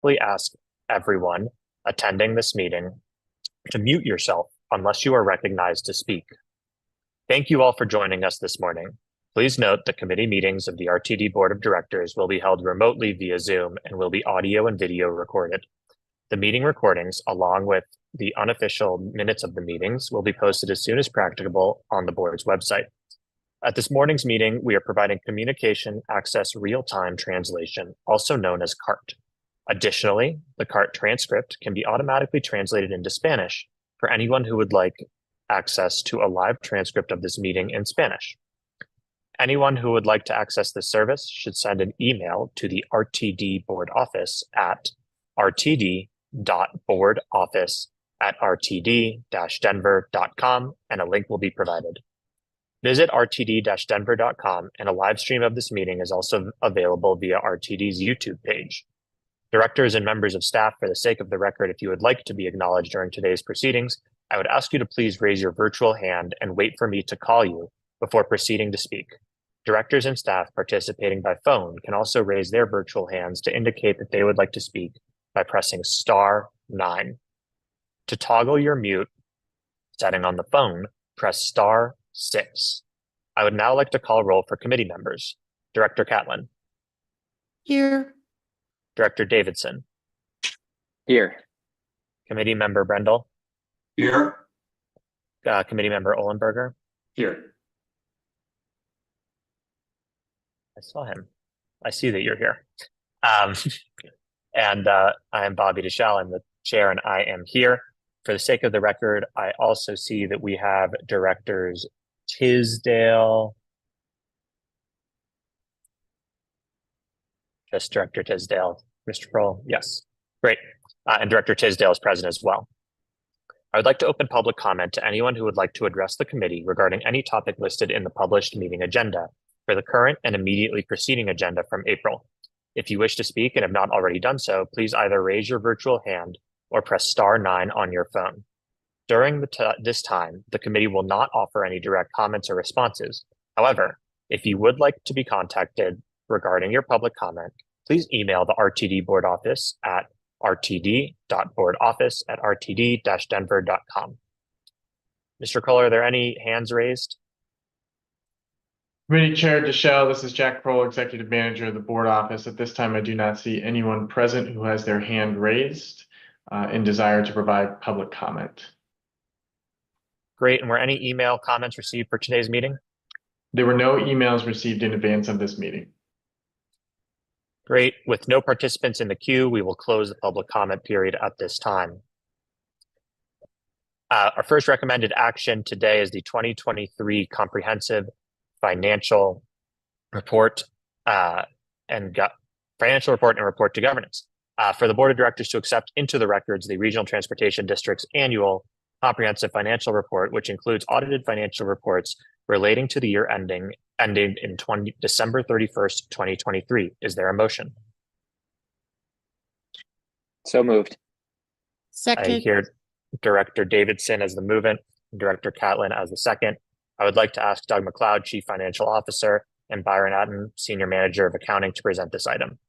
respectfully ask everyone attending this meeting to mute yourself unless you are recognized to speak. Thank you all for joining us this morning. Please note the committee meetings of the RTD Board of Directors will be held remotely via Zoom and will be audio and video recorded. The meeting recordings, along with the unofficial minutes of the meetings, will be posted as soon as practicable on the board's website. At this morning's meeting, we are providing communication access real-time translation, also known as CART. Additionally, the CART transcript can be automatically translated into Spanish for anyone who would like access to a live transcript of this meeting in Spanish. Anyone who would like to access this service should send an email to the RTD board office at rtd.boardoffice@rtd-denver.com, and a link will be provided. Visit rtd-denver.com, and a live stream of this meeting is also available via RTD's YouTube page. Directors and members of staff, for the sake of the record, if you would like to be acknowledged during today's proceedings, I would ask you to please raise your virtual hand and wait for me to call you before proceeding to speak. Directors and staff participating by phone can also raise their virtual hands to indicate that they would like to speak by pressing *9. To toggle your mute setting on the phone, press *6. I would now like to call roll for committee members. Director Catlin. Here. Director Davidson. Here. Committee member Brendel. Here. Committee member Ohlenberger. Here. I saw him. I see that you're here. And I am Bobby Deschal. I'm the chair and I am here. For the sake of the record, I also see that we have directors Tisdale. Just Director Tisdale. Mr. Kroll, yes. Great. And Director Tisdale is present as well. I would like to open public comment to anyone who would like to address the committee regarding any topic listed in the published meeting agenda for the current and immediately preceding agenda from April. If you wish to speak and have not already done so, please either raise your virtual hand or press *9 on your phone. During this time, the committee will not offer any direct comments or responses. However, if you would like to be contacted regarding your public comment, please email the RTD board office at rtd.boardoffice@rtd-denver.com. Mr. Kroll, are there any hands raised? Committee Chair Deschal, this is Jack Kroll, Executive Manager of the Board Office. At this time, I do not see anyone present who has their hand raised and desire to provide public comment. Great. And were any email comments received for today's meeting? There were no emails received in advance of this meeting. Great. With no participants in the queue, we will close the public comment period at this time. Our first recommended action today is the 2023 Comprehensive Financial Report and Report to Governance. For the Board of Directors to accept into the records the Regional Transportation District's annual Comprehensive Financial Report, which includes audited financial reports relating to the year ending in December 31st, 2023. Is there a motion? So moved. Second. I hear Director Davidson as the movant, Director Catlin as the second. I would like to ask Doug McLeod, Chief Financial Officer, and Byron Atten, Senior Manager of Accounting, to present this item.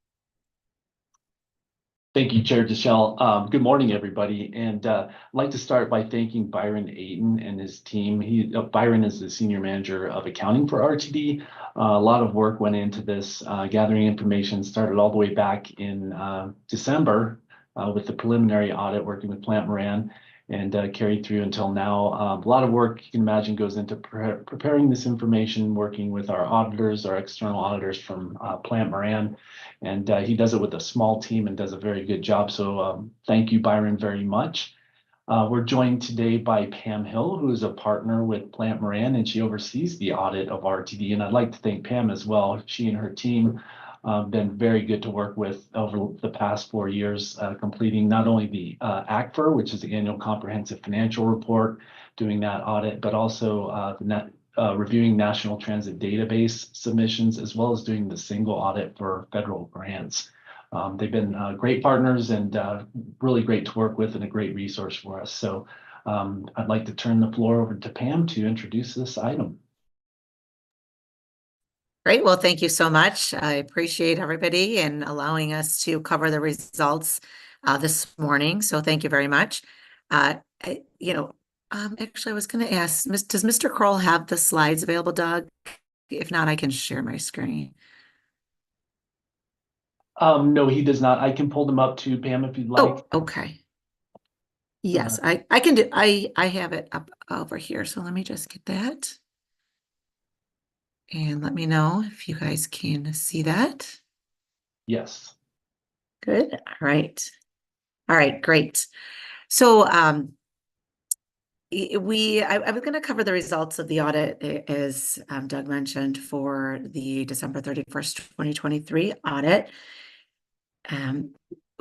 Thank you, Chair Deschal. Good morning, everybody. And I'd like to start by thanking Byron Atten and his team. Byron is the Senior Manager of Accounting for RTD. A lot of work went into this, gathering information, started all the way back in December with the preliminary audit, working with Plant Moran, and carried through until now. A lot of work, you can imagine, goes into preparing this information, working with our auditors, our external auditors from Plant Moran. And he does it with a small team and does a very good job. So thank you, Byron, very much. We're joined today by Pam Hill, who is a partner with Plant Moran, and she oversees the audit of RTD. And I'd like to thank Pam as well. She and her team been very good to work with over the past 4 years, completing not only the ACFR, which is the Annual Comprehensive Financial Report, doing that audit, but also reviewing National Transit Database submissions, as well as doing the single audit for federal grants. They've been great partners and really great to work with and a great resource for us. So I'd like to turn the floor over to Pam to introduce this item. Great. Well, thank you so much. I appreciate everybody and allowing us to cover the results this morning. So thank you very much. Actually, I was going to ask, does Mr. Kroll have the slides available, Doug? If not, I can share my screen. No, he does not. I can pull them up to Pam if you'd like. Oh, okay. Yes, I can do. I have it up over here. So let me just get that. And let me know if you guys can see that. Yes. Good. All right. All right, great. So I was going to cover the results of the audit, as Doug mentioned, for the December 31st, 2023 audit.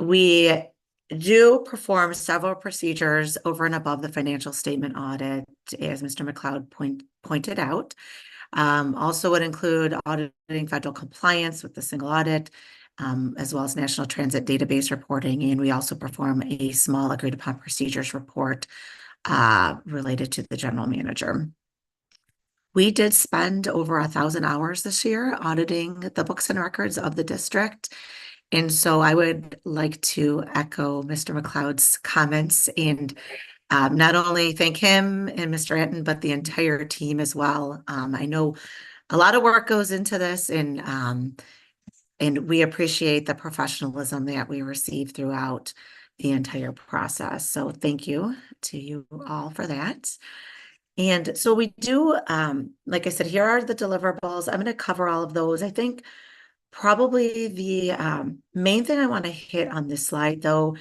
We do perform several procedures over and above the financial statement audit, as Mr. McLeod pointed out. Also would include auditing federal compliance with the single audit, as well as National Transit Database reporting. And we also perform a small agreed upon procedures report related to the general manager. We did spend over 1,000 hours this year auditing the books and records of the district. And so I would like to echo Mr. McLeod's comments and not only thank him and Mr. Anton, but the entire team as well. I know a lot of work goes into this, and we appreciate the professionalism that we receive throughout the entire process. So thank you to you all for that. And so we do, like I said, here are the deliverables. I'm going to cover all of those. I think probably the main thing I want to hit on this slide, though,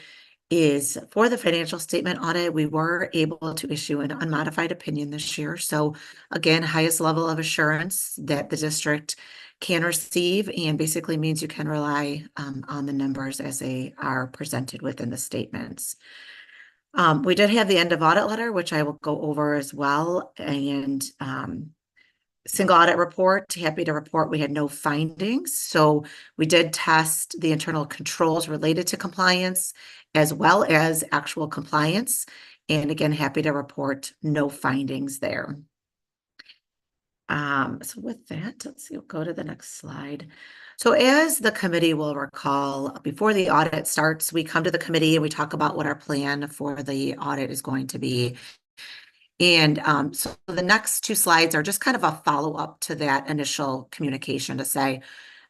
is for the financial statement audit, we were able to issue an unmodified opinion this year. So again, highest level of assurance that the district can receive, and basically means you can rely on the numbers as they are presented within the statements. We did have the end of audit letter, which I will go over as well. And single audit report, happy to report we had no findings. So we did test the internal controls related to compliance as well as actual compliance. And again, happy to report no findings there. So with that, let's see, we'll go to the next slide. So as the committee will recall, before the audit starts, we come to the committee and we talk about what our plan for the audit is going to be. And so the next two slides are just kind of a follow-up to that initial communication to say,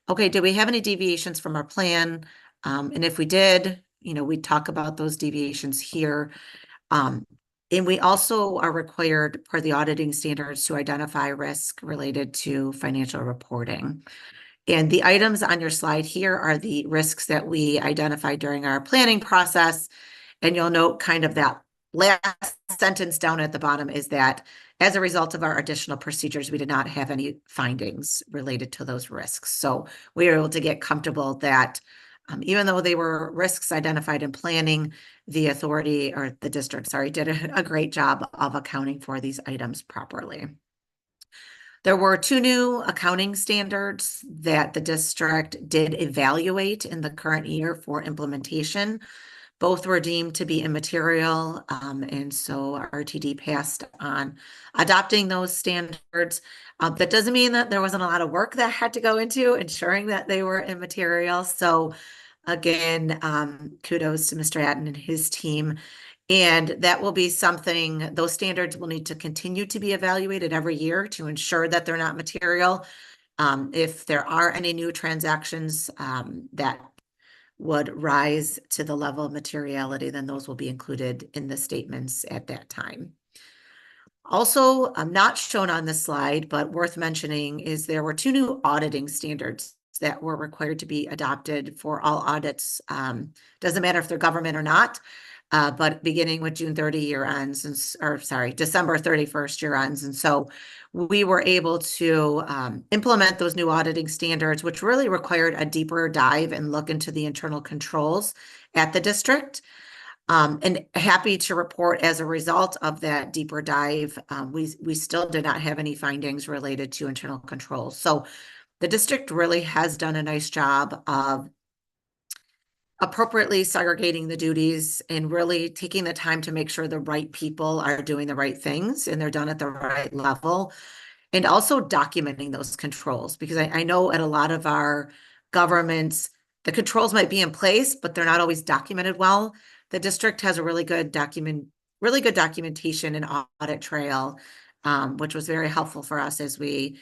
okay, do we have any deviations from our plan? And if we did, we talk about those deviations here. And we also are required per the auditing standards to identify risk related to financial reporting. And the items on your slide here are the risks that we identified during our planning process. And you'll note kind of that last sentence down at the bottom is that as a result of our additional procedures, we did not have any findings related to those risks. So we were able to get comfortable that even though they were risks identified in planning, the authority or the district, did a great job of accounting for these items properly. There were two new accounting standards that the district did evaluate in the current year for implementation. Both were deemed to be immaterial, and so RTD passed on adopting those standards. That doesn't mean that there wasn't a lot of work that had to go into ensuring that they were immaterial. So again, kudos to Mr. Atten and his team. And that will be something, those standards will need to continue to be evaluated every year to ensure that they're not material. If there are any new transactions that would rise to the level of materiality, then those will be included in the statements at that time. Also, not shown on this slide, but worth mentioning is there were two new auditing standards that were required to be adopted for all audits. Doesn't matter if they're government or not, but beginning with June 30 year ends, December 31st year ends. And so we were able to implement those new auditing standards, which really required a deeper dive and look into the internal controls at the district. And happy to report as a result of that deeper dive, we still did not have any findings related to internal controls. So the district really has done a nice job of appropriately segregating the duties and really taking the time to make sure the right people are doing the right things and they're done at the right level. and also documenting those controls, because I know at a lot of our governments, the controls might be in place, but they're not always documented well. The district has a really good documentation and audit trail, which was very helpful for us as we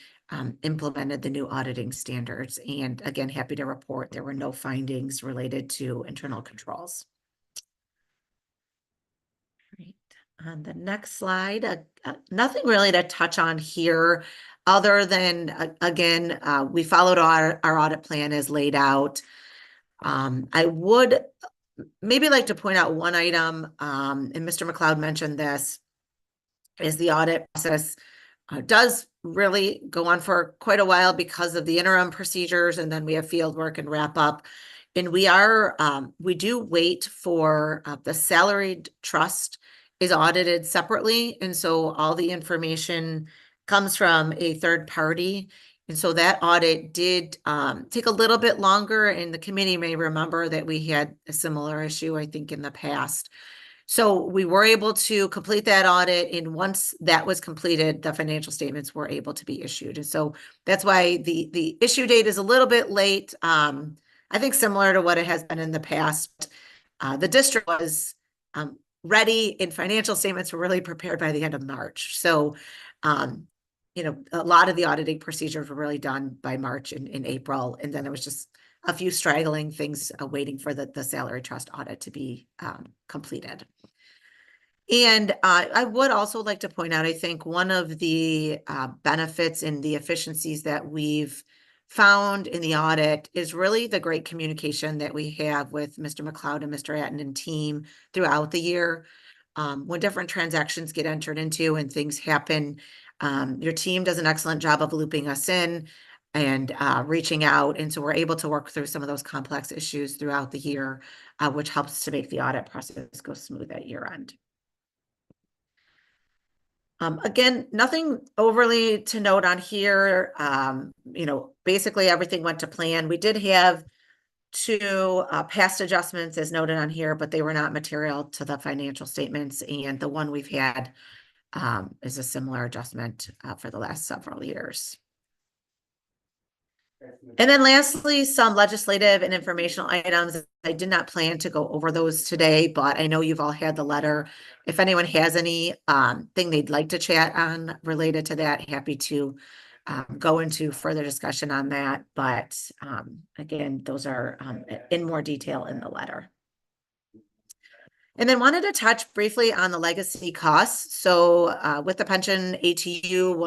implemented the new auditing standards. And again, happy to report there were no findings related to internal controls. Right. On the next slide, nothing really to touch on here other than, again, we followed our audit plan as laid out. I would maybe like to point out one item, and Mr. McLeod mentioned this, is the audit process does really go on for quite a while because of the interim procedures, and then we have field work and wrap up. And we do wait for the salaried trust is audited separately, and so all the information comes from a third party. And so that audit did take a little bit longer, and the committee may remember that we had a similar issue, I think, in the past. So we were able to complete that audit, and once that was completed, the financial statements were able to be issued. And so that's why the issue date is a little bit late. I think similar to what it has been in the past. The district was ready, and financial statements were really prepared by the end of March. So, you know, a lot of the auditing procedures were really done by March and April, and then there was just a few straggling things waiting for the salary trust audit to be completed. And I would also like to point out, I think one of the benefits and the efficiencies that we've found in the audit is really the great communication that we have with Mr. McLeod and Mr. Atten and team throughout the year. When different transactions get entered into and things happen, your team does an excellent job of looping us in and reaching out. And so we're able to work through some of those complex issues throughout the year, which helps to make the audit process go smooth at year end. Again, nothing overly to note on here. You know, basically everything went to plan. We did have two past adjustments as noted on here, but they were not material to the financial statements. And the one we've had is a similar adjustment for the last several years. And then lastly, some legislative and informational items. I did not plan to go over those today, but I know you've all had the letter. If anyone has any thing they'd like to chat on related to that, happy to go into further discussion on that. But again, those are in more detail in the letter. And then wanted to touch briefly on the legacy costs. So with the pension ATU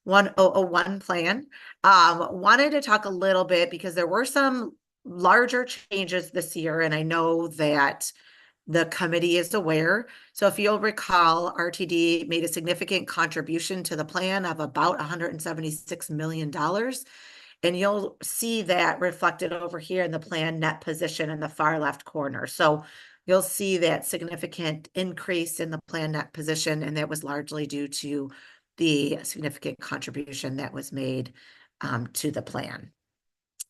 1001 plan, wanted to talk a little bit because there were some larger changes this year, and I know that the committee is aware. So if you'll recall, RTD made a significant contribution to the plan of about $176 million. And you'll see that reflected over here in the plan net position in the far left corner. So you'll see that significant increase in the plan net position, and that was largely due to the significant contribution that was made to the plan.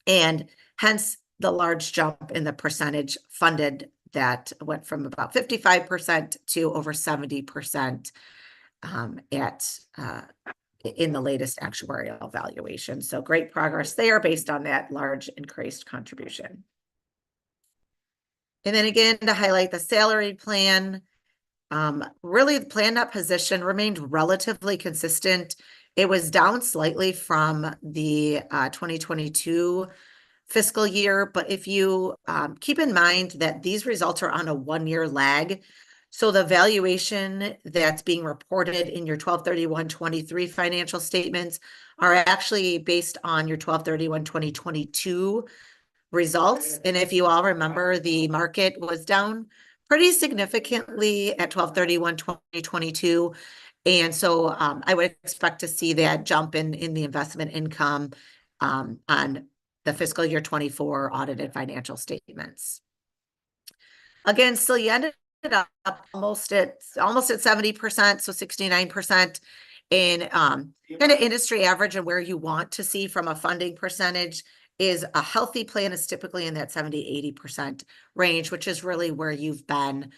And hence the large jump in the percentage funded that went from about 55% to over 70% in the latest actuarial evaluation. So great progress there based on that large increased contribution. And then again, to highlight the salary plan, really the plan net position remained relatively consistent. It was down slightly from the 2022 fiscal year, but if you keep in mind that these results are on a one-year lag, so the valuation that's being reported in your 12/31/23 financial statements are actually based on your 12/31/2022 results. And if you all remember, the market was down pretty significantly at 12/31/2022. And so I would expect to see that jump in the investment income on the fiscal year 24 audited financial statements. Again, still you ended up almost at 70%, so 69% in kind of industry average, and where you want to see from a funding percentage is a healthy plan is typically in that 70-80% range, which is really where you've been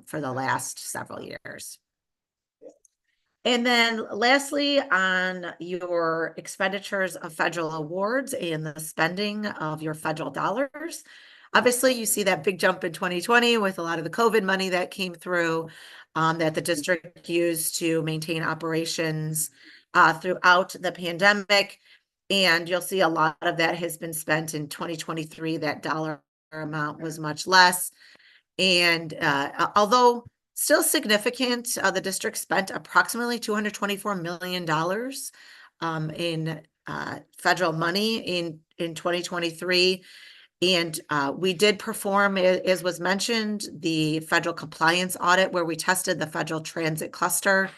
for the last several years. And then lastly, on your expenditures of federal awards and the spending of your federal dollars. Obviously, you see that big jump in 2020 with a lot of the COVID money that came through that the district used to maintain operations throughout the pandemic. And you'll see a lot of that has been spent in 2023. That dollar amount was much less. And although still significant, the district spent approximately $224 million in federal money in 2023. And we did perform, as was mentioned, the federal compliance audit where we tested the federal transit cluster.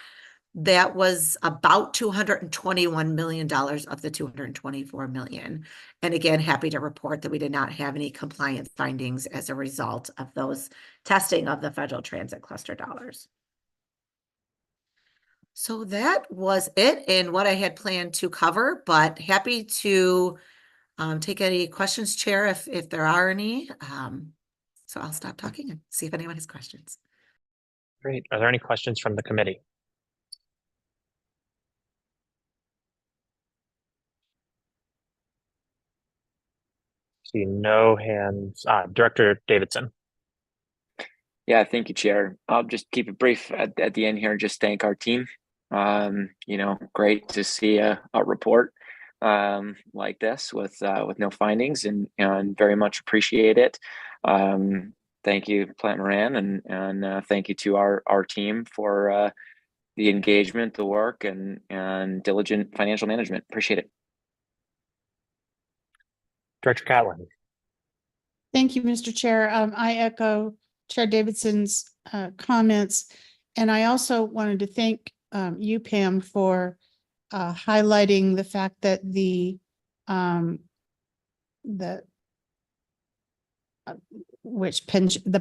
That was about $221 million of the $224 million. And again, happy to report that we did not have any compliance findings as a result of those testing of the federal transit cluster dollars. So that was it in what I had planned to cover, but happy to take any questions, Chair, if there are any. So I'll stop talking and see if anyone has questions. Great. Are there any questions from the committee? See no hands. Director Davidson. Yeah, thank you, Chair. I'll just keep it brief at the end here and just thank our team. Great to see a report like this with no findings and very much appreciate it. Thank you, Plant Moran, and thank you to our team for the engagement, the work, and diligent financial management. Appreciate it. Director Catlin. Thank you, Mr. Chair. I echo Chair Davidson's comments, and I also wanted to thank you, Pam, for highlighting the fact that the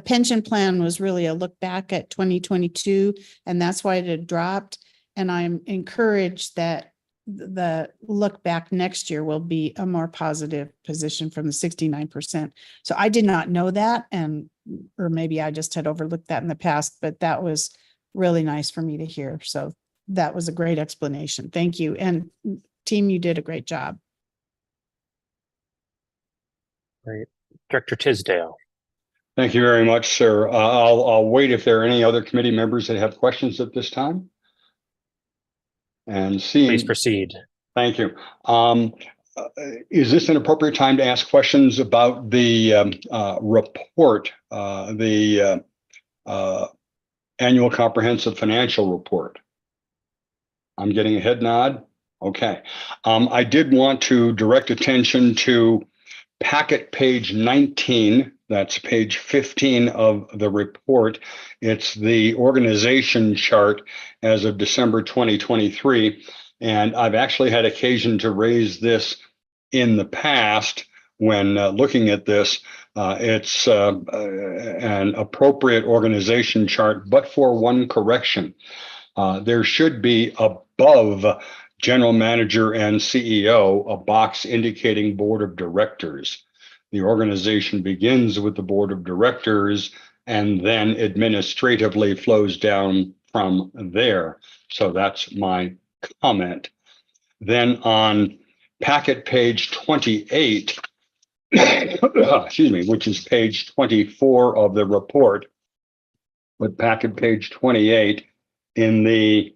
pension plan was really a look back at 2022, and that's why it had dropped. And I'm encouraged that the look back next year will be a more positive position from the 69%. So I did not know that, or maybe I just had overlooked that in the past, but that was really nice for me to hear. So that was a great explanation. Thank you. And team, you did a great job. Great. Director Tisdale. Thank you very much, sir. I'll wait if there are any other committee members that have questions at this time. And Please proceed. Thank you. Is this an appropriate time to ask questions about the report, the annual comprehensive financial report? I'm getting a head nod. Okay. I did want to direct attention to packet page 19. That's page 15 of the report. It's the organization chart as of December 2023. And I've actually had occasion to raise this in the past when looking at this. It's an appropriate organization chart, but for one correction. There should be above General Manager and CEO a box indicating Board of Directors. The organization begins with the Board of Directors and then administratively flows down from there. So that's my comment. Then on packet page 28, excuse me, which is page 24 of the report, but packet page 28 in the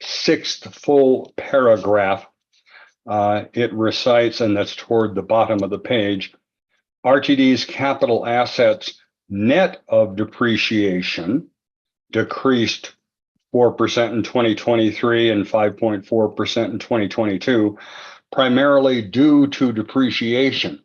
6th full paragraph, it recites, and that's toward the bottom of the page, RTD's capital assets net of depreciation decreased 4% in 2023 and 5.4% in 2022, primarily due to depreciation.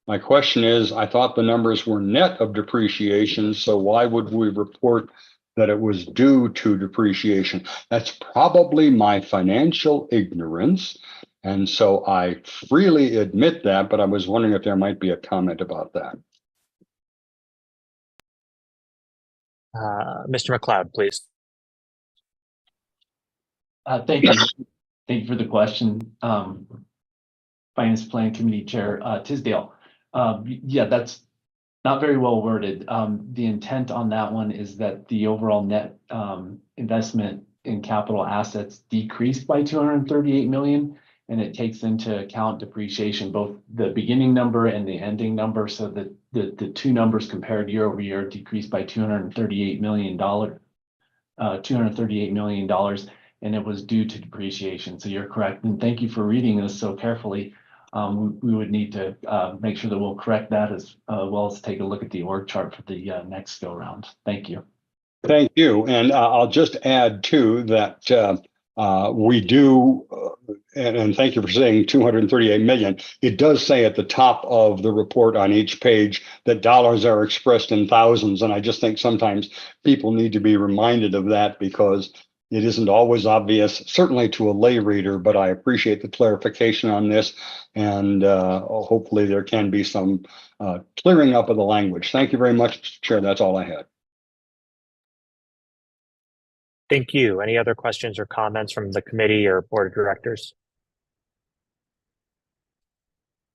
My question is, I thought the numbers were net of depreciation, so why would we report that it was due to depreciation? That's probably my financial ignorance. And so I freely admit that, but I was wondering if there might be a comment about that. Mr. McLeod, please. Thank you. Thank you for the question. Finance Plan Committee Chair Tisdale. Yeah, that's not very well worded. The intent on that one is that the overall net investment in capital assets decreased by 238 million. And it takes into account depreciation, both the beginning number and the ending number. So that the two numbers compared year over year decreased by $238 million, $238 million, and it was due to depreciation. So you're correct. And thank you for reading this so carefully. We would need to make sure that we'll correct that as well as take a look at the org chart for the next go round. Thank you. Thank you. And I'll just add too that we do, and thank you for saying 238 million. It does say at the top of the report on each page that dollars are expressed in thousands. And I just think sometimes people need to be reminded of that because it isn't always obvious, certainly to a lay reader, but I appreciate the clarification on this. And hopefully there can be some clearing up of the language. Thank you very much, Mr. Chair. That's all I had. Thank you. Any other questions or comments from the committee or board of directors?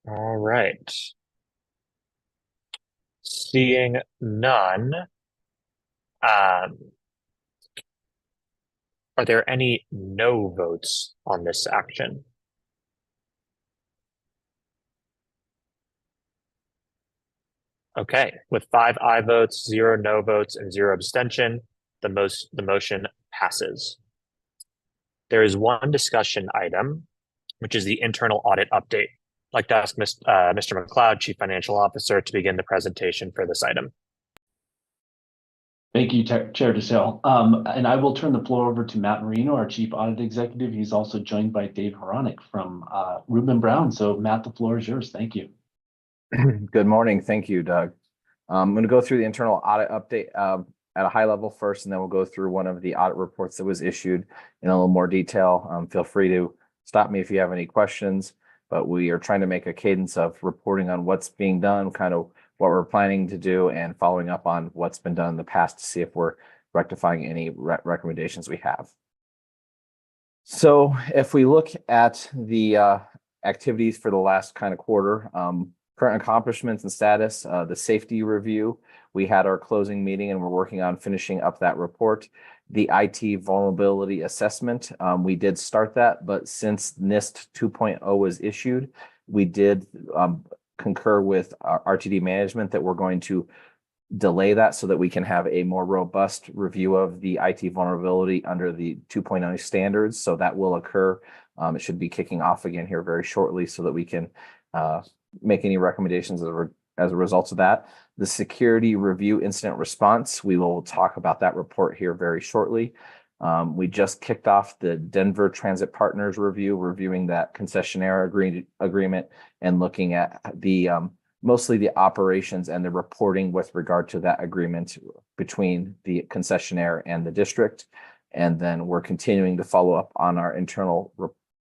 All right. Seeing none, are there any no votes on this action? Okay, with 5 aye votes, 0 no votes, and 0 abstention, the motion passes. There is one discussion item, which is the internal audit update. I'd like to ask Mr. McLeod, Chief Financial Officer, to begin the presentation for this item. Thank you, Chair DeSalle. And I will turn the floor over to Matt Marino, our Chief Audit Executive. He's also joined by Dave Hronik from Rubin Brown. So Matt, the floor is yours. Thank you. Good morning. Thank you, Doug. I'm going to go through the internal audit update at a high level first, and then we'll go through one of the audit reports that was issued in a little more detail. Feel free to stop me if you have any questions, but we are trying to make a cadence of reporting on what's being done, kind of what we're planning to do, and following up on what's been done in the past to see if we're rectifying any recommendations we have. So if we look at the activities for the last kind of quarter, current accomplishments and status, the safety review, we had our closing meeting and we're working on finishing up that report. The IT vulnerability assessment, we did start that, but since NIST 2.0 was issued, we did concur with our RTD management that we're going to delay that so that we can have a more robust review of the IT vulnerability under the 2.0 standards. So that will occur. It should be kicking off again here very shortly so that we can make any recommendations as a result of that. The security review incident response, we will talk about that report here very shortly. We just kicked off the Denver Transit Partners review, reviewing that concessionaire agreement and looking at the mostly the operations and the reporting with regard to that agreement between the concessionaire and the district. And then we're continuing to follow up on our internal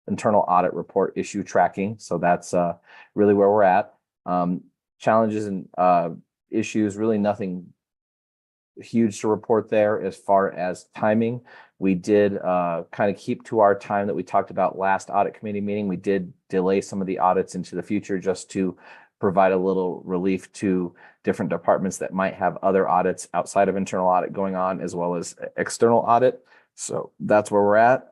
audit report issue tracking. So that's really where we're at. Challenges and issues, really nothing huge to report there as far as timing. We did kind of keep to our time that we talked about last audit committee meeting. We did delay some of the audits into the future just to provide a little relief to different departments that might have other audits outside of internal audit going on, as well as external audit. So that's where we're at.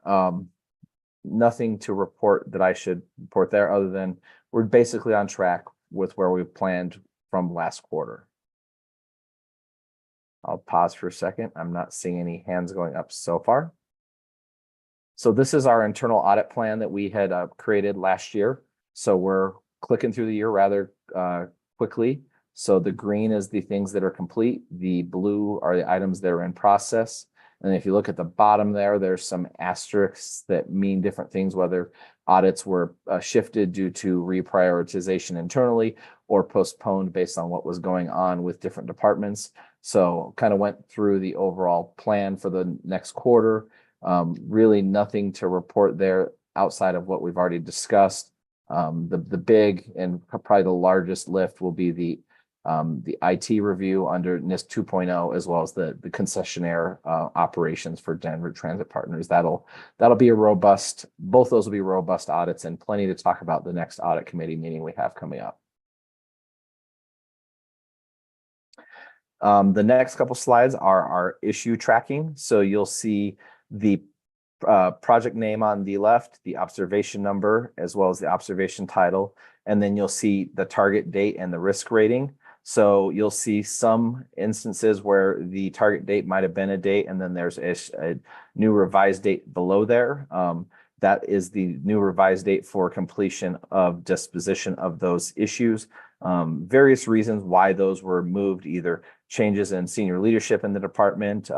Nothing to report that I should report there other than we're basically on track with where we planned from last quarter. I'll pause for a second. I'm not seeing any hands going up so far. So this is our internal audit plan that we had created last year. So we're clicking through the year rather quickly. So the green is the things that are complete. The blue are the items that are in process. And if you look at the bottom there, there's some asterisks that mean different things, whether audits were shifted due to reprioritization internally or postponed based on what was going on with different departments. So kind of went through the overall plan for the next quarter. Really nothing to report there outside of what we've already discussed. The big and probably the largest lift will be the IT review under NIST 2.0, as well as the concessionaire operations for Denver Transit Partners. That'll be a robust, both those will be robust audits and plenty to talk about the next audit committee meeting we have coming up. The next couple slides are our issue tracking. So you'll see the project name on the left, the observation number, as well as the observation title. And then you'll see the target date and the risk rating. So you'll see some instances where the target date might have been a date, and then there's a new revised date below there. That is the new revised date for completion of disposition of those issues. Various reasons why those were moved, either changes in senior leadership in the department,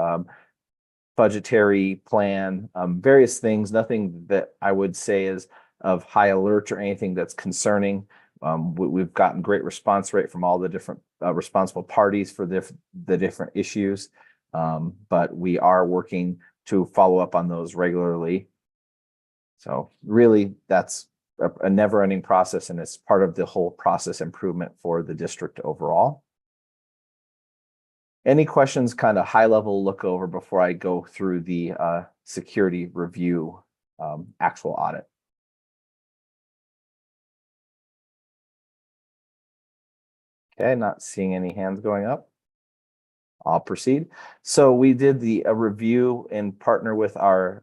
budgetary plan, various things, nothing that I would say is of high alert or anything that's concerning. We've gotten great response rate from all the different responsible parties for the different issues, but we are working to follow up on those regularly. So really, that's a never-ending process, and it's part of the whole process improvement for the district overall. Any questions, kind of high-level look over before I go through the security review actual audit? Okay, not seeing any hands going up. I'll proceed. So we did a review in partner with our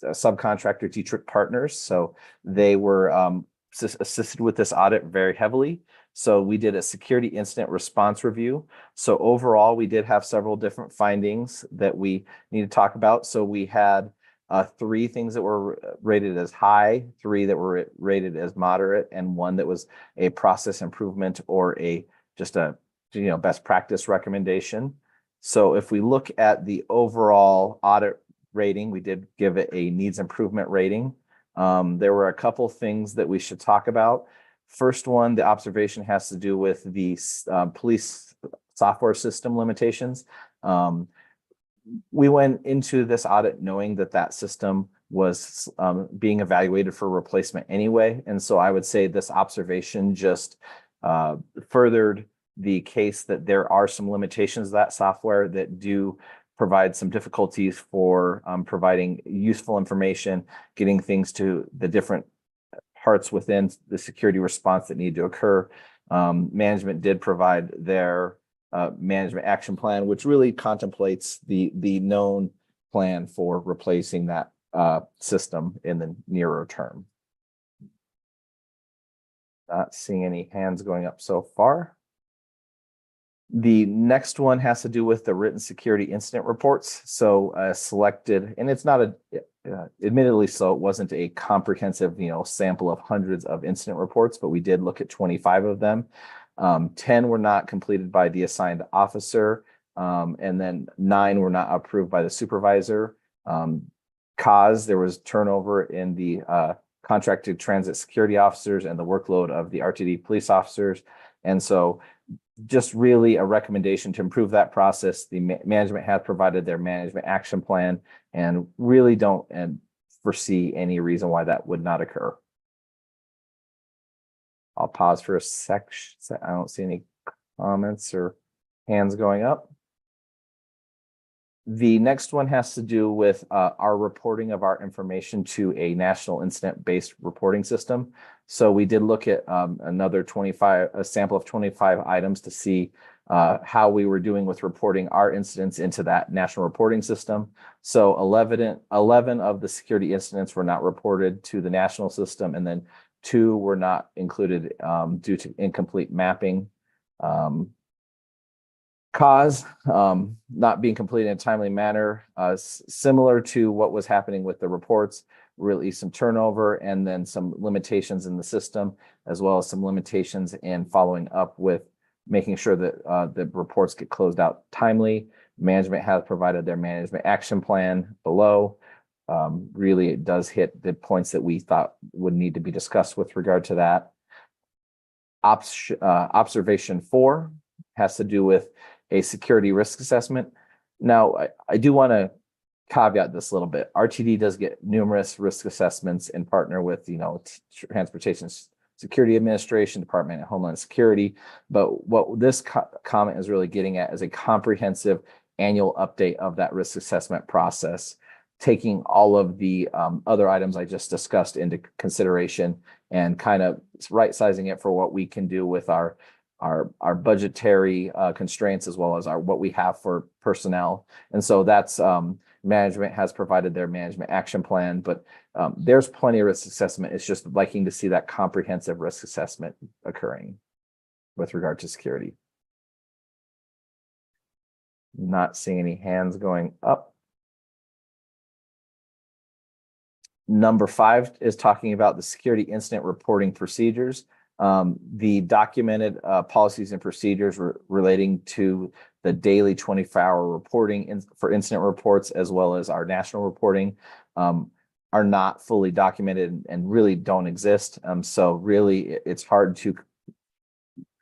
subcontractor Dietrich Partners. So they were assisted with this audit very heavily. So we did a security incident response review. So overall, we did have several different findings that we need to talk about. So we had 3 things that were rated as high, 3 that were rated as moderate, and 1 that was a process improvement or just a best practice recommendation. So if we look at the overall audit rating, we did give it a needs improvement rating. There were a couple things that we should talk about. First one, the observation has to do with the police software system limitations. We went into this audit knowing that system was being evaluated for replacement anyway. And so I would say this observation just furthered the case that there are some limitations of that software that do provide some difficulties for providing useful information, getting things to the different parts within the security response that need to occur. Management did provide their management action plan, which really contemplates the known plan for replacing that system in the nearer term. Not seeing any hands going up so far. The next one has to do with the written security incident reports. So selected, and it's not admittedly so, it wasn't a comprehensive, sample of hundreds of incident reports, but we did look at 25 of them. 10 were not completed by the assigned officer, and then 9 were not approved by the supervisor. Cause there was turnover in the contracted transit security officers and the workload of the RTD police officers. And so just really a recommendation to improve that process. The management has provided their management action plan and really don't foresee any reason why that would not occur. I'll pause for a sec. I don't see any comments or hands going up. The next one has to do with our reporting of our information to a national incident-based reporting system. So we did look at a sample of 25 items to see how we were doing with reporting our incidents into that national reporting system. So 11 of the security incidents were not reported to the national system, and then 2 were not included due to incomplete mapping. Cause not being completed in a timely manner, similar to what was happening with the reports, really some turnover and then some limitations in the system, as well as some limitations in following up with making sure that the reports get closed out timely. Management has provided their management action plan below. Really, it does hit the points that we thought would need to be discussed with regard to that. Observation 4 has to do with a security risk assessment. Now, I do want to caveat this a little bit. RTD does get numerous risk assessments and partner with, Transportation Security Administration, Department of Homeland Security. But what this comment is really getting at is a comprehensive annual update of that risk assessment process, taking all of the other items I just discussed into consideration and kind of right sizing it for what we can do with our budgetary constraints, as well as what we have for personnel. And so that's Management has provided their management action plan, but there's plenty of risk assessment. It's just liking to see that comprehensive risk assessment occurring with regard to security. Not seeing any hands going up. Number 5 is talking about the security incident reporting procedures. The documented policies and procedures relating to the daily 24-hour reporting for incident reports, as well as our national reporting, are not fully documented and really don't exist. So really, it's hard to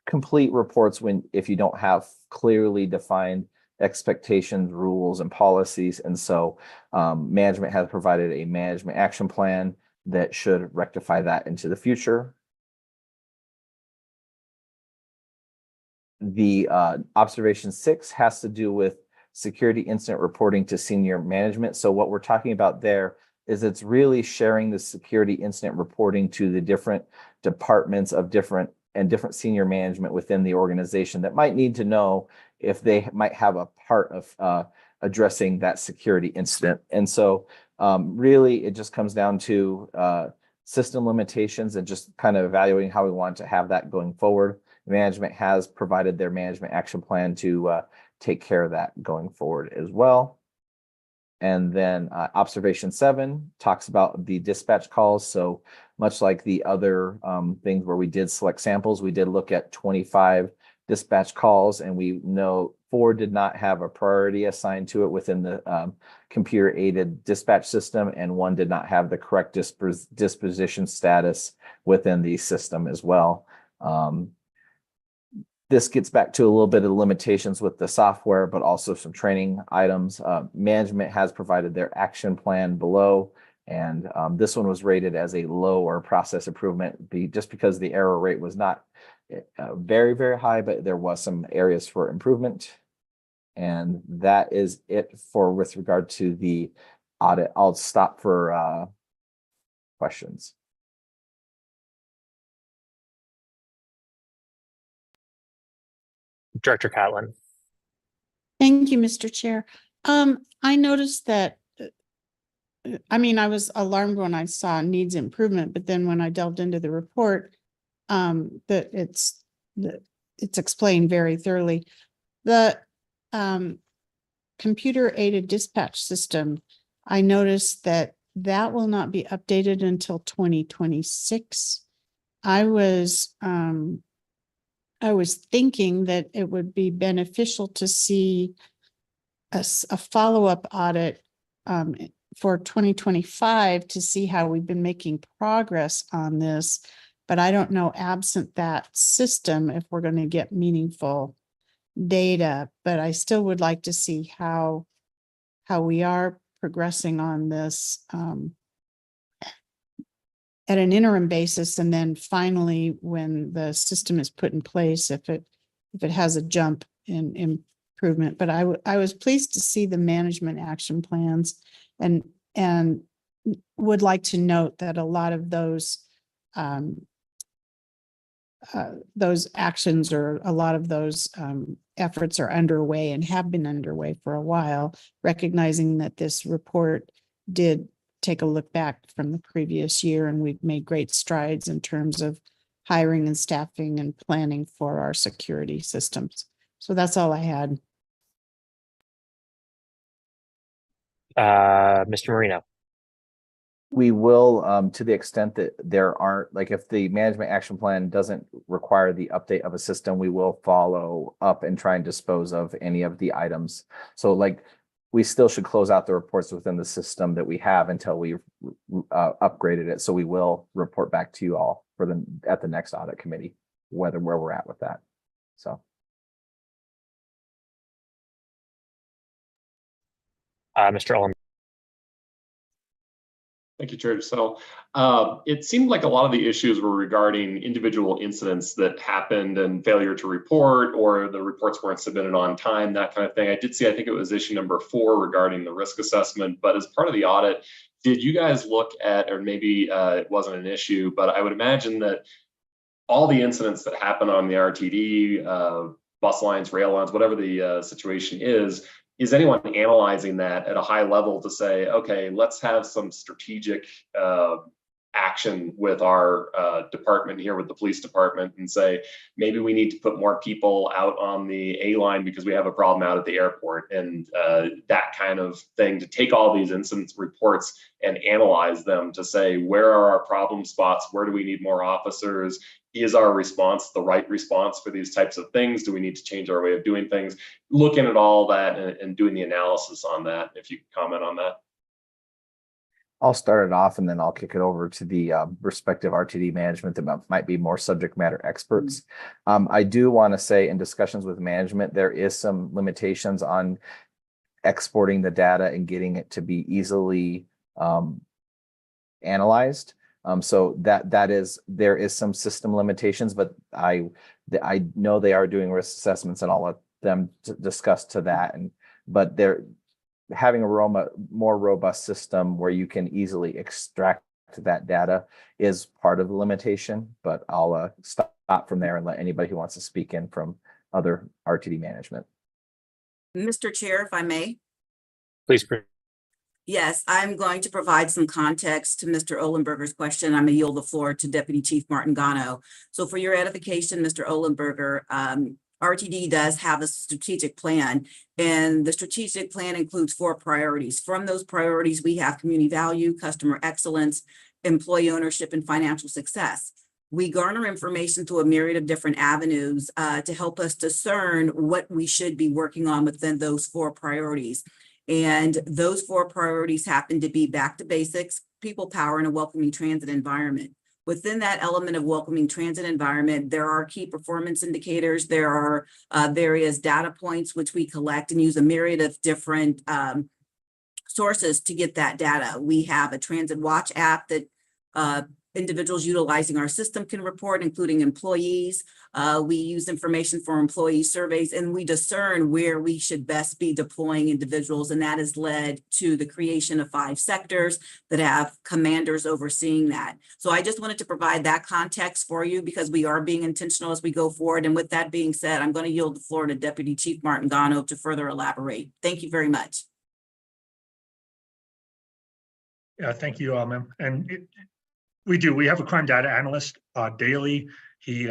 complete reports if you don't have clearly defined expectations, rules, and policies. And so management has provided a management action plan that should rectify that into the future. The observation 6 has to do with security incident reporting to senior management. So what we're talking about there is it's really sharing the security incident reporting to the different departments of different senior management within the organization that might need to know if they might have a part of addressing that security incident. And so really it just comes down to system limitations and just kind of evaluating how we want to have that going forward. Management has provided their management action plan to take care of that going forward as well. And then observation 7 talks about the dispatch calls. So much like the other things where we did select samples, we did look at 25 dispatch calls, and we know 4 did not have a priority assigned to it within the computer aided dispatch system, and 1 did not have the correct disposition status within the system as well. This gets back to a little bit of the limitations with the software, but also some training items. Management has provided their action plan below, and this one was rated as a low or process improvement just because the error rate was not very, very high, but there was some areas for improvement. And that is it for with regard to the audit. I'll stop for questions. Director Catlin. Thank you, Mr. Chair. I noticed that, I was alarmed when I saw needs improvement, but then when I delved into the report, that it's explained very thoroughly. The computer aided dispatch system, I noticed that will not be updated until 2026. I was thinking that it would be beneficial to see a follow-up audit for 2025 to see how we've been making progress on this. But I don't know, absent that system, if we're going to get meaningful data. But I still would like to see how we are progressing on this at an interim basis, and then finally, when the system is put in place, if it has a jump in improvement. But I was pleased to see the management action plans, and would like to note that a lot of those actions or a lot of those efforts are underway and have been underway for a while, recognizing that this report did take a look back from the previous year, and we've made great strides in terms of hiring and staffing and planning for our security systems. So that's all I had. Mr. Marino. We will, to the extent that there aren't, like if the management action plan doesn't require the update of a system, we will follow up and try and dispose of any of the items. So like we still should close out the reports within the system that we have until we've upgraded it. So we will report back to you all at the next audit committee, where we're at with that. So. Mr. Ullman. Thank you, Chair. So it seemed like a lot of the issues were regarding individual incidents that happened and failure to report, or the reports weren't submitted on time, that kind of thing. I did see, I think it was issue number 4 regarding the risk assessment, but as part of the audit, did you guys look at, or maybe it wasn't an issue, but I would imagine that all the incidents that happen on the RTD, bus lines, rail lines, whatever the situation is, is anyone analyzing that at a high level to say, okay, let's have some strategic action with our department here, with the police department, and say, maybe we need to put more people out on the A line because we have a problem out at the airport, and that kind of thing, to take all these incident reports and analyze them to say, where are our problem spots? Where do we need more officers? Is our response the right response for these types of things? Do we need to change our way of doing things? Looking at all that and doing the analysis on that, if you could comment on that. I'll start it off and then I'll kick it over to the respective RTD management that might be more subject matter experts. I do want to say, in discussions with management, there is some limitations on exporting the data and getting it to be easily analyzed. So there is some system limitations, but I know they are doing risk assessments, and I'll let them discuss to that. But they're having a more robust system where you can easily extract that data is part of the limitation. But I'll stop from there and let anybody who wants to speak in from other RTD management. Mr. Chair, if I may. Please. Yes, I'm going to provide some context to Mr. Ohlenberger's question. I'm going to yield the floor to Deputy Chief Martin Gano. So for your edification, Mr. Ohlenberger, RTD does have a strategic plan, and the strategic plan includes 4 priorities. From those priorities, we have community value, customer excellence, employee ownership, and financial success. We garner information through a myriad of different avenues to help us discern what we should be working on within those 4 priorities. And those 4 priorities happen to be back to basics, people power, and a welcoming transit environment. Within that element of welcoming transit environment, there are key performance indicators. There are various data points which we collect and use a myriad of different sources to get that data. We have a Transit Watch app that individuals utilizing our system can report, including employees. We use information for employee surveys, and we discern where we should best be deploying individuals. And that has led to the creation of 5 sectors that have commanders overseeing that. So I just wanted to provide that context for you because we are being intentional as we go forward. And with that being said, I'm going to yield the floor to Deputy Chief Martin Gano to further elaborate. Thank you very much. Yeah, thank you, ma'am. And we have a crime data analyst daily. He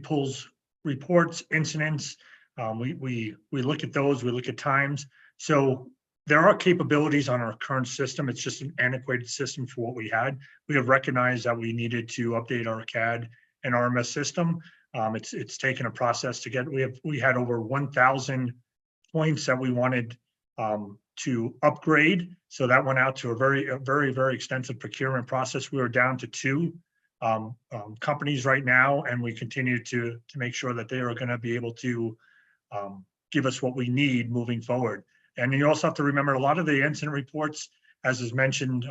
pulls reports, incidents. We look at those. We look at times. So there are capabilities on our current system. It's just an antiquated system for what we had. We have recognized that we needed to update our CAD and RMS system. It's taken a process to get. We had over 1,000 points that we wanted to upgrade. So that went out to a very extensive procurement process. We were down to 2 companies right now, and we continue to make sure that they are going to be able to give us what we need moving forward. And you also have to remember a lot of the incident reports, as is mentioned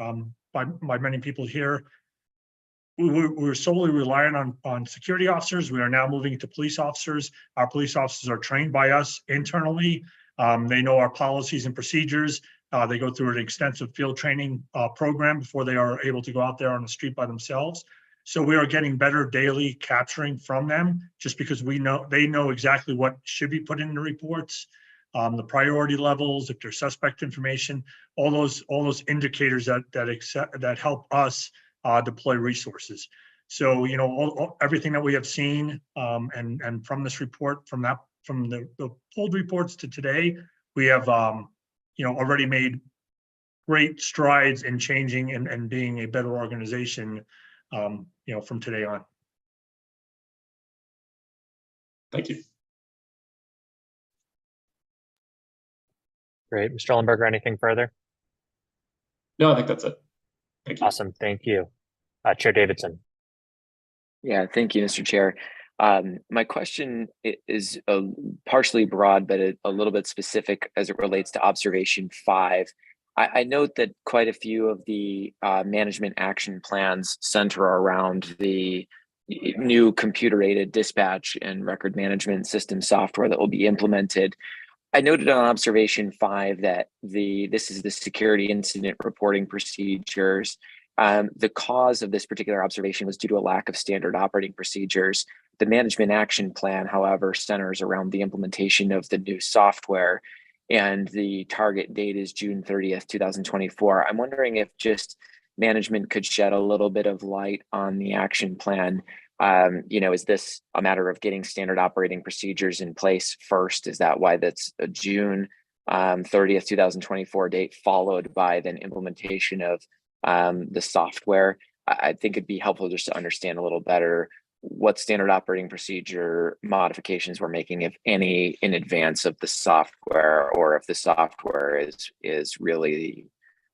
by many people here, we're solely reliant on security officers. We are now moving to police officers. Our police officers are trained by us internally. They know our policies and procedures. They go through an extensive field training program before they are able to go out there on the street by themselves. So we are getting better daily capturing from them, just because they know exactly what should be put in the reports, the priority levels, if there's suspect information, all those indicators that help us deploy resources. So everything that we have seen and from this report, from the pulled reports to today, we have already made great strides in changing and being a better organization from today on. Thank you. Great. Mr. Ellenberger, anything further? No, I think that's it. Thank you. Awesome. Thank you. Chair Davidson. Yeah, thank you, Mr. Chair. My question is partially broad, but a little bit specific as it relates to observation 5. I note that quite a few of the management action plans center around the new computer-aided dispatch and record management system software that will be implemented. I noted on observation 5 that this is the security incident reporting procedures. The cause of this particular observation was due to a lack of standard operating procedures. The management action plan, however, centers around the implementation of the new software. and the target date is June 30th, 2024. I'm wondering if just management could shed a little bit of light on the action plan. Is this a matter of getting standard operating procedures in place first? Is that why that's a June 30th, 2024 date, followed by then implementation of the software? I think it'd be helpful just to understand a little better what standard operating procedure modifications we're making, if any, in advance of the software, or if the software is really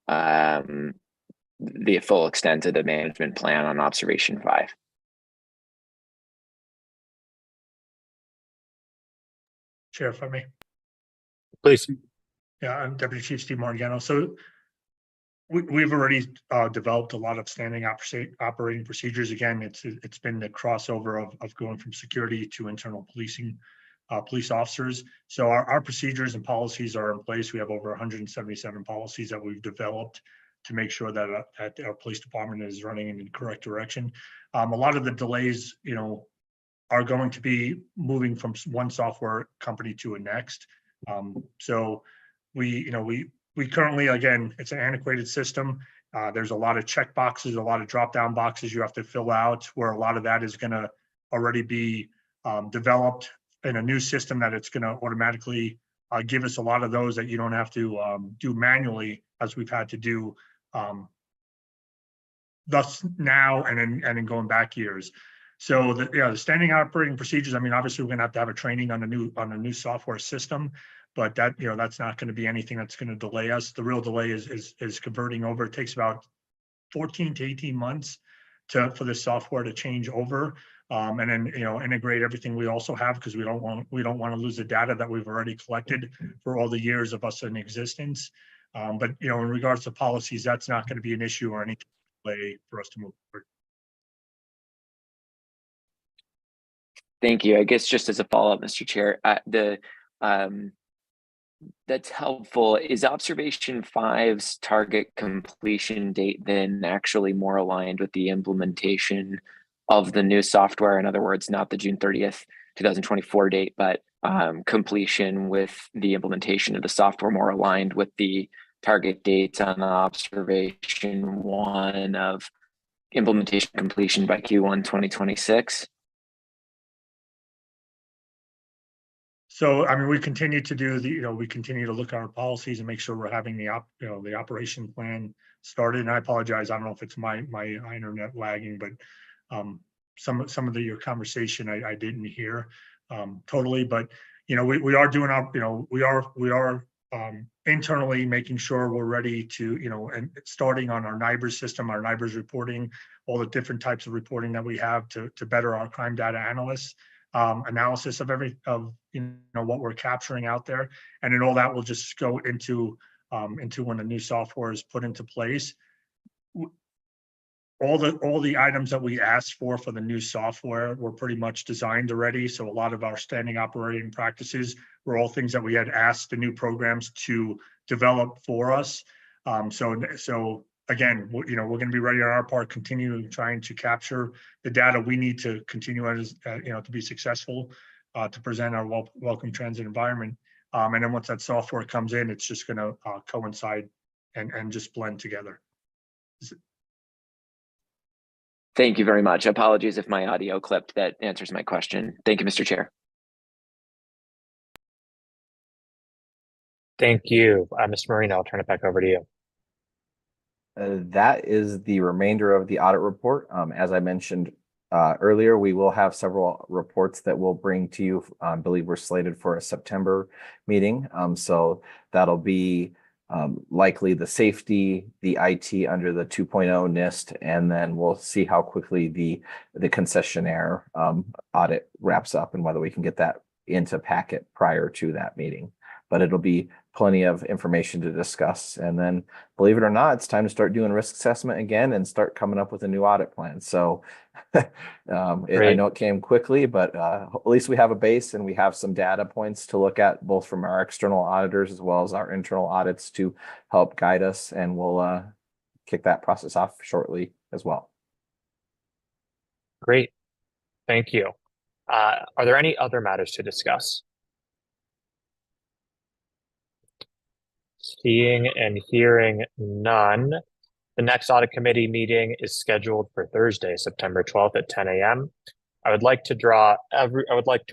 the full extent of the management plan on observation 5. Chair, if I may. Please. Yeah, I'm Deputy Chief Steve Margano. So we've already developed a lot of standing operating procedures. Again, it's been the crossover of going from security to internal policing, police officers. So our procedures and policies are in place. We have over 177 policies that we've developed to make sure that our police department is running in the correct direction. A lot of the delays, are going to be moving from one software company to a next. So we currently, again, it's an antiquated system. There's a lot of check boxes, a lot of drop-down boxes you have to fill out, where a lot of that is going to already be developed in a new system that it's going to automatically give us a lot of those that you don't have to do manually, as we've had to do thus now and then going back years. So the standing operating procedures, I mean, obviously we're going to have a training on a new software system, but that, that's not going to be anything that's going to delay us. The real delay is converting over. It takes about 14 to 18 months for the software to change over, and then integrate everything we also have, because we don't want to lose the data that we've already collected for all the years of us in existence. But in regards to policies, that's not going to be an issue or any delay for us to move forward. Thank you. I guess just as a follow-up, Mr. Chair, that's helpful. Is observation 5's target completion date then actually more aligned with the implementation of the new software? In other words, not the June 30th, 2024 date, but completion with the implementation of the software more aligned with the target dates on observation 1 of implementation completion by Q1 2026? So, I mean, we continue to do we continue to look at our policies and make sure we're having the operation plan started. And I apologize, I don't know if it's my internet lagging, but some of your conversation I didn't hear totally. But we are doing we are internally making sure we're ready to and starting on our NIBRS system, our NIBRS reporting, all the different types of reporting that we have to better our crime data analysts. Analysis of what we're capturing out there, and then all that will just go into when the new software is put into place. All the items that we asked for the new software were pretty much designed already. So a lot of our standing operating practices were all things that we had asked the new programs to develop for us. So again, we're going to be ready on our part, continuing trying to capture the data we need to continue as to be successful, to present our welcome transit environment. And then once that software comes in, it's just going to coincide and just blend together. Thank you very much. Apologies if my audio clipped. That answers my question. Thank you, Mr. Chair. Thank you. Mr. Marino, I'll turn it back over to you. That is the remainder of the audit report. As I mentioned earlier, we will have several reports that we'll bring to you. I believe we're slated for a September meeting. So that'll be likely the safety, the IT under the 2.0 NIST, and then we'll see how quickly the concessionaire audit wraps up and whether we can get that into packet prior to that meeting. But it'll be plenty of information to discuss. And then, believe it or not, it's time to start doing risk assessment again and start coming up with a new audit plan. So I know it came quickly, but at least we have a base and we have some data points to look at, both from our external auditors as well as our internal audits, to help guide us. And we'll kick that process off shortly as well. Great. Thank you. Are there any other matters to discuss? Seeing and hearing none. The next audit committee meeting is scheduled for Thursday, September 12th at 10 a.m. I would like to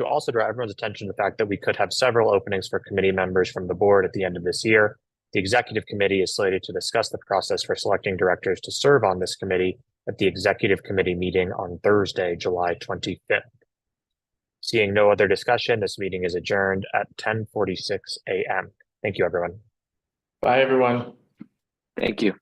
also draw everyone's attention to the fact that we could have several openings for committee members from the board at the end of this year. The executive committee is slated to discuss the process for selecting directors to serve on this committee at the executive committee meeting on Thursday, July 25th. Seeing no other discussion, this meeting is adjourned at 10:46 a.m. Thank you, everyone. Bye, everyone. Thank you.